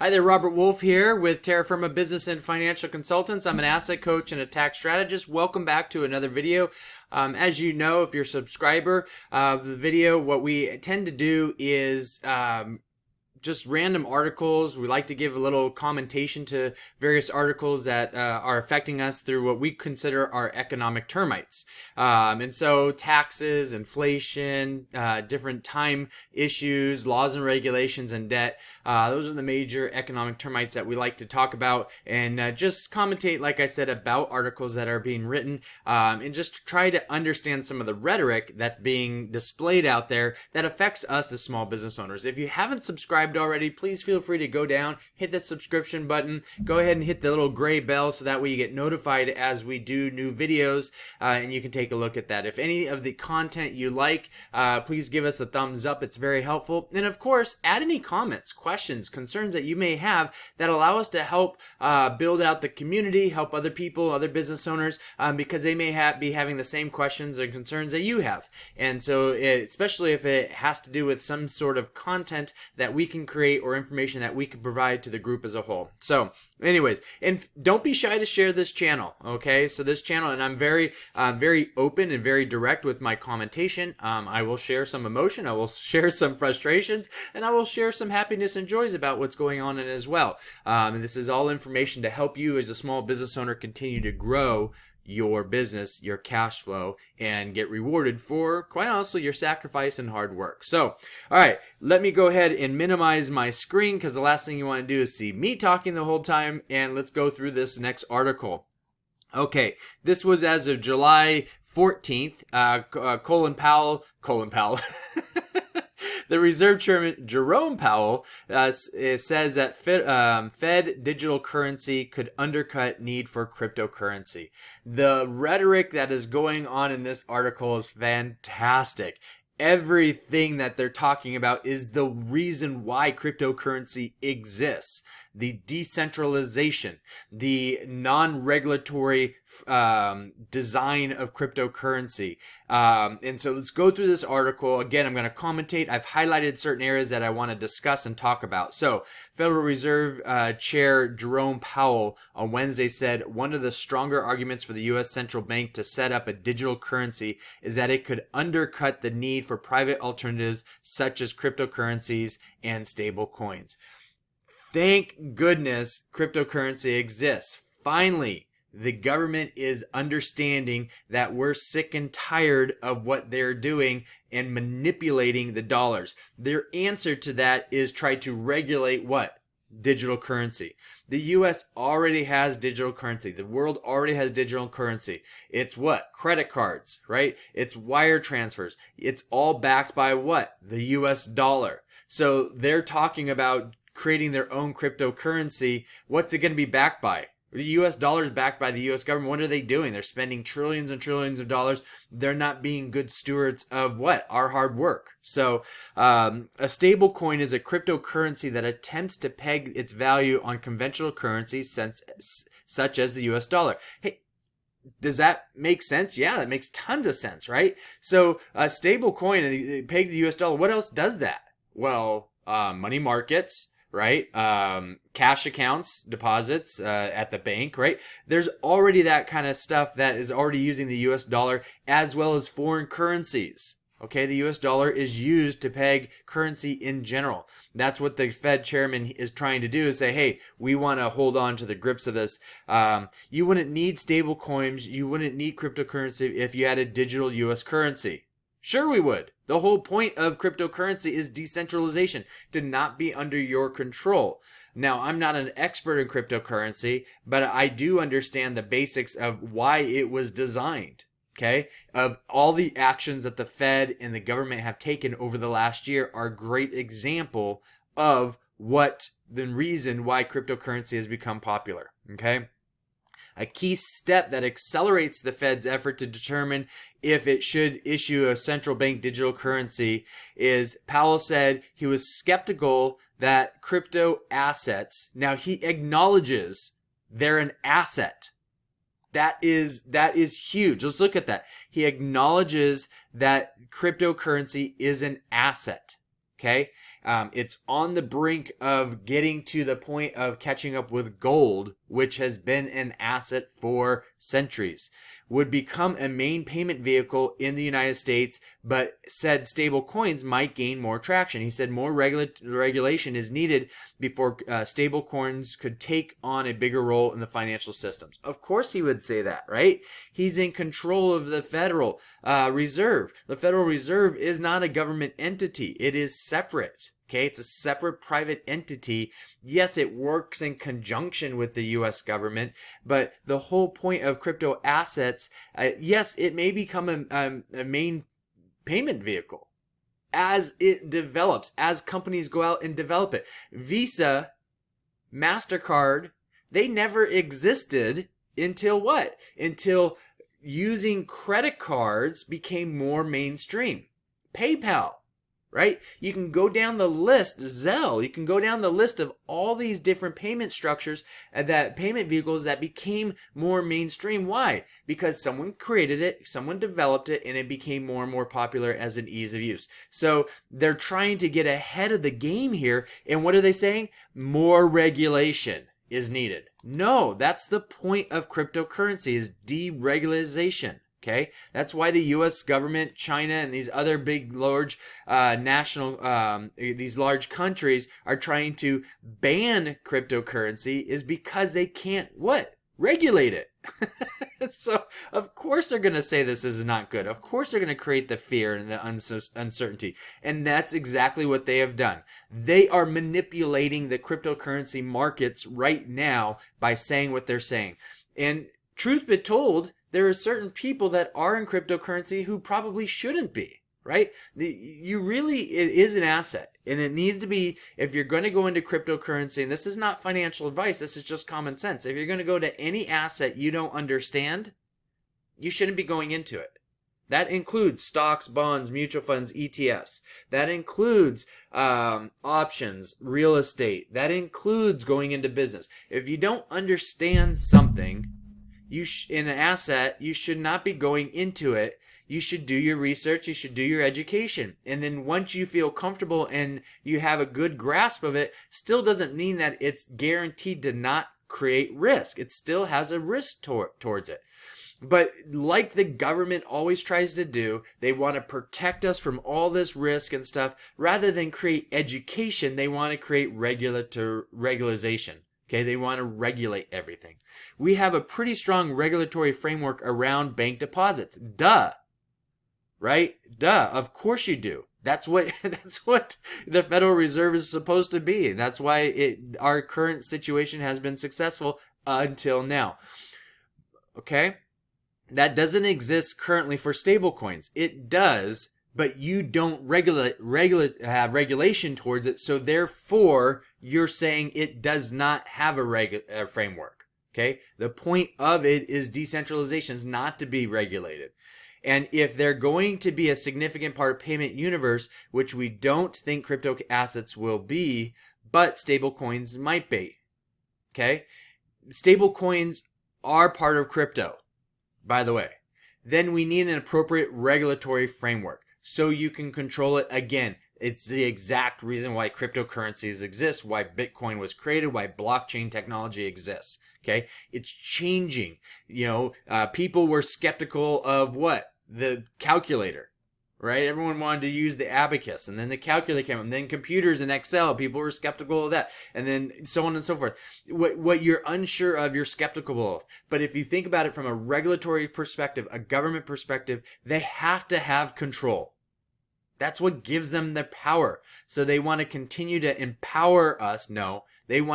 Hi there, Robert Wolf here with Terra Firma Business and Financial Consultants. I'm an asset coach and a tax strategist. Welcome back to another video. As you know, if you're a subscriber of the video, what we tend to do is just random articles. We like to give a little commentation to various articles that are affecting us through what we consider our economic termites. And so taxes, inflation, different time issues, laws and regulations, and debt. Those are the major economic termites that we like to talk about and just commentate, like I said, about articles that are being written and just try to understand some of the rhetoric that's being displayed out there that affects us as small business owners. If you haven't subscribed already, please feel free to go down, hit the subscription button, go ahead and hit the little gray bell so that way you get notified as we do new videos and you can take a look at that. If any of the content you like, please give us a thumbs up. It's very helpful. And of course, add any comments, questions, concerns that you may have that allow us to help build out the community, help other people, other business owners, because they may be having the same questions or concerns that you have. And so especially if it has to do with some sort of content that we can create or information that we can provide to the group as a whole. So anyways, and don't be shy to share this channel, okay? So this channel, and I'm very open and very direct with my commentation. I will share some emotion, I will share some frustrations, and I will share some happiness and joys about what's going on in it as well. And this is all information to help you as a small business owner continue to grow your business, your cash flow, and get rewarded for, quite honestly, your sacrifice and hard work. So, all right, let me go ahead and minimize my screen because the last thing you want to do is see me talking the whole time, and let's go through this next article. Okay, this was as of July 14th. Colin Powell. The Reserve Chairman Jerome Powell says that Fed digital currency could undercut need for cryptocurrency. The rhetoric that is going on in this article is fantastic. Everything that they're talking about is the reason why cryptocurrency exists. The decentralization, the non-regulatory design of cryptocurrency. And so let's go through this article. Again, I'm going to commentate. I've highlighted certain areas that I want to discuss and talk about. So Federal Reserve Chair Jerome Powell on Wednesday said one of the stronger arguments for the U.S. Central Bank to set up a digital currency is that it could undercut the need for private alternatives such as cryptocurrencies and stable coins. Thank goodness cryptocurrency exists. Finally, the government is understanding that we're sick and tired of what they're doing and manipulating the dollars. Their answer to that is try to regulate what? Digital currency. The US already has digital currency. The world already has digital currency. It's what? Credit cards, right? It's wire transfers. It's all backed by what? The US dollar. So they're talking about creating their own cryptocurrency. What's it going to be backed by? The US dollar is backed by the US government. What are they doing? They're spending trillions and trillions of dollars. They're not being good stewards of what? Our hard work. So a stable coin is a cryptocurrency that attempts to peg its value on conventional currencies such as the US dollar. Hey, does that make sense? Yeah, that makes tons of sense, right? So a stable coin pegged to the US dollar, what else does that? Well, money markets, right? Cash accounts, deposits at the bank, right? There's already that kind of stuff that is already using the US dollar as well as foreign currencies. Okay, the US dollar is used to peg currency in general. That's what the Fed chairman is trying to do, is say, hey, we want to hold on to the grips of this. You wouldn't need stable coins, you wouldn't need cryptocurrency if you had a digital US currency. Sure we would. The whole point of cryptocurrency is decentralization, to not be under your control. Now, I'm not an expert in cryptocurrency, but I do understand the basics of why it was designed, okay? Of all the actions that the Fed and the government have taken over the last year are a great example of what the reason why cryptocurrency has become popular, okay? A key step that accelerates the Fed's effort to determine if it should issue a central bank digital currency is Powell said he was skeptical that crypto assets, now he acknowledges they're an asset. That is huge. Let's look at that. He acknowledges that cryptocurrency is an asset. Okay. It's on the brink of getting to the point of catching up with gold, which has been an asset for centuries. Would become a main payment vehicle in the United States, but said stable coins might gain more traction. He said more regulation is needed before stable coins could take on a bigger role in the financial systems. Of course he would say that, right? He's in control of the Federal Reserve. The Federal Reserve is not a government entity. It is separate. Okay, it's a separate private entity. Yes, it works in conjunction with the U.S. government, but the whole point of crypto assets, yes, it may become a main payment vehicle as it develops, as companies go out and develop it. Visa, MasterCard, they never existed until what? Until using credit cards became more mainstream. PayPal. Right? You can go down the list, Zelle, you can go down the list of all these different payment structures, that payment vehicles that became more mainstream. Why? Because someone created it, someone developed it, and it became more and more popular as an ease of use. So they're trying to get ahead of the game here. And what are they saying? More regulation is needed. No, that's the point of cryptocurrency, is deregulation. Okay, that's why the U.S. government, China, and these other big, large these large countries are trying to ban cryptocurrency, is because they can't what? Regulate it. So of course they're going to say this is not good. Of course they're going to create the fear and the uncertainty. And that's exactly what they have done. They are manipulating the cryptocurrency markets right now by saying what they're saying. And truth be told, there are certain people that are in cryptocurrency who probably shouldn't be, right? It is an asset, and it needs to be. If you're going to go into cryptocurrency, and this is not financial advice, this is just common sense. If you're going to go to any asset you don't understand, you shouldn't be going into it. That includes stocks, bonds, mutual funds, ETFs. That includes options, real estate. That includes going into business. If you don't understand something, in an asset, you should not be going into it. You should do your research. You should do your education. And then once you feel comfortable and you have a good grasp of it, still doesn't mean that it's guaranteed to not create risk. It still has a risk towards it. But like the government always tries to do, they want to protect us from all this risk and stuff. Rather than create education, they want to create regularization. Okay, they want to regulate everything. We have a pretty strong regulatory framework around bank deposits. Duh. Right? Duh. Of course you do. That's what the Federal Reserve is supposed to be. That's why our current situation has been successful until now. Okay? That doesn't exist currently for stablecoins. It does, but you don't have regulation towards it, so therefore you're saying it does not have a framework. Okay, the point of it is decentralization, is not to be regulated. And if they're going to be a significant part of payment universe, which we don't think crypto assets will be, but stable coins might be. Okay, stable coins are part of crypto, by the way. Then we need an appropriate regulatory framework so you can control it. Again, it's the exact reason why cryptocurrencies exist, why Bitcoin was created, why blockchain technology exists. Okay, it's changing. People were skeptical of what? The calculator, right? Everyone wanted to use the abacus, and then the calculator came up, and then computers and Excel. People were skeptical of that, and then so on and so forth. What you're unsure of, you're skeptical of. But if you think about it from a regulatory perspective, a government perspective, they have to have control. That's what gives them the power. So they want to continue to empower us. No, they don't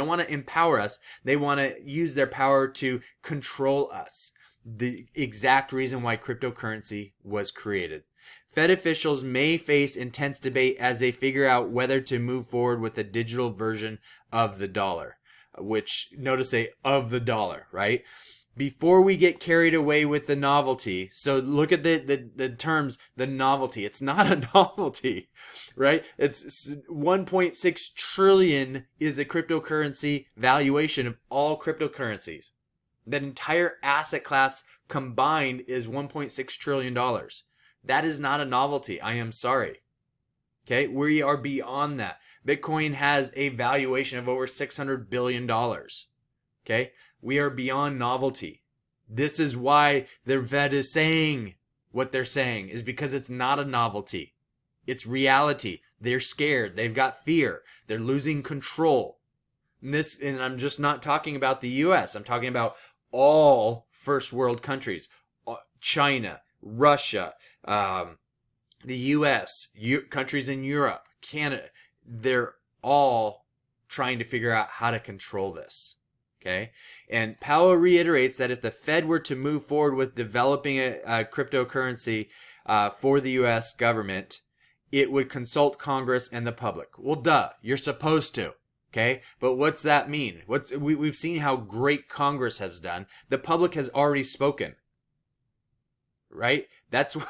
want to empower us. They want to use their power to control us. The exact reason why cryptocurrency was created. Fed officials may face intense debate as they figure out whether to move forward with a digital version of the dollar, which notice of the dollar, right? Before we get carried away with the novelty. So look at the terms, the novelty. It's not a novelty, right? It's 1.6 trillion is a cryptocurrency valuation of all cryptocurrencies. That entire asset class combined is $1.6 trillion. That is not a novelty. I am sorry. Okay, we are beyond that. Bitcoin has a valuation of over $600 billion. Okay, we are beyond novelty. This is why the Fed is saying what they're saying, is because it's not a novelty. It's reality. They're scared. They've got fear. They're losing control. And I'm just not talking about the US. I'm talking about all first world countries. China, Russia, the US, countries in Europe, Canada. They're all trying to figure out how to control this. Okay. And Powell reiterates that if the Fed were to move forward with developing a cryptocurrency for the US government, it would consult Congress and the public. Well, duh, you're supposed to. Okay. But what's that mean? We've seen how great Congress has done. The public has already spoken. Right? That's why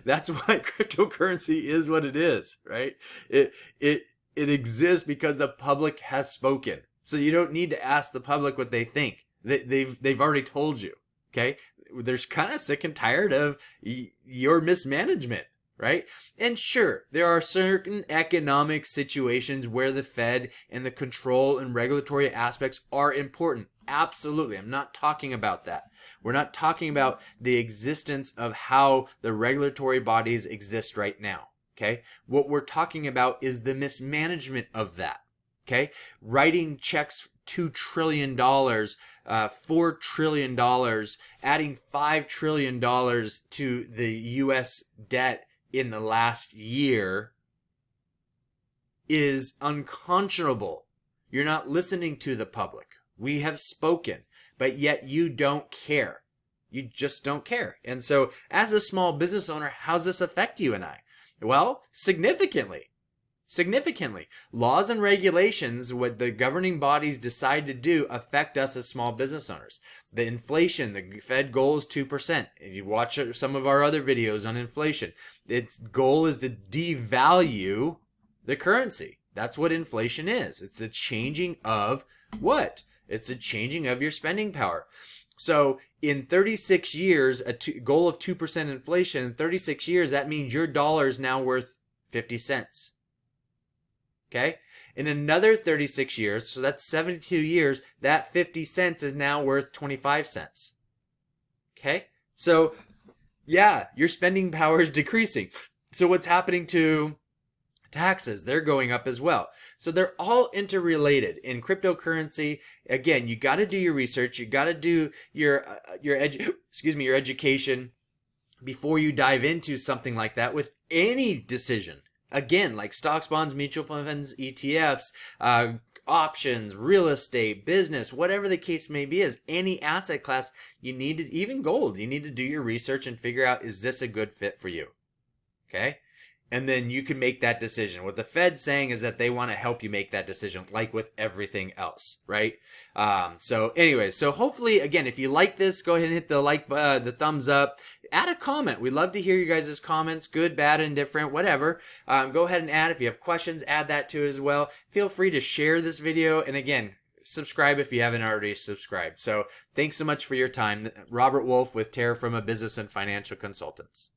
cryptocurrency is what it is, right? It exists because the public has spoken. So you don't need to ask the public what they think. They've already told you. Okay? They're kind of sick and tired of your mismanagement, right? And sure, there are certain economic situations where the Fed and the control and regulatory aspects are important. Absolutely. I'm not talking about that. We're not talking about the existence of how the regulatory bodies exist right now. Okay? What we're talking about is the mismanagement of that. Okay? Writing checks $2 trillion, $4 trillion, adding $5 trillion to the U.S. debt in the last year is unconscionable. You're not listening to the public. We have spoken, but yet you don't care. You just don't care. And so as a small business owner, how does this affect you and I? Well, significantly. Significantly. Laws and regulations, what the governing bodies decide to do, affect us as small business owners. The inflation, the Fed goal is 2%. If you watch some of our other videos on inflation, its goal is to devalue the currency. That's what inflation is. It's the changing of what? It's the changing of your spending power. So in 36 years, goal of 2% inflation, in 36 years, that means your dollar is now worth 50 cents. Okay? In another 36 years, so that's 72 years, that 50 cents is now worth 25 cents. Okay? So, yeah, your spending power is decreasing. So what's happening to taxes? They're going up as well. So they're all interrelated. In cryptocurrency, again, you got to do your research. You got to do your education before you dive into something like that with any decision. Again, like stocks, bonds, mutual funds, ETFs, options, real estate, business, whatever the case may be, as any asset class, you need to, even gold, you need to do your research and figure out, is this a good fit for you? Okay? And then you can make that decision. What the Fed's saying is that they want to help you make that decision, like with everything else, right? So anyways, so hopefully, again, if you like this, go ahead and hit the the thumbs up. Add a comment. We'd love to hear you guys' comments, good, bad, indifferent, whatever. Go ahead and add. If you have questions, add that to it as well. Feel free to share this video. And again, subscribe if you haven't already subscribed. So thanks so much for your time. Robert Wolf with Terra Firma Business and Financial Consultants.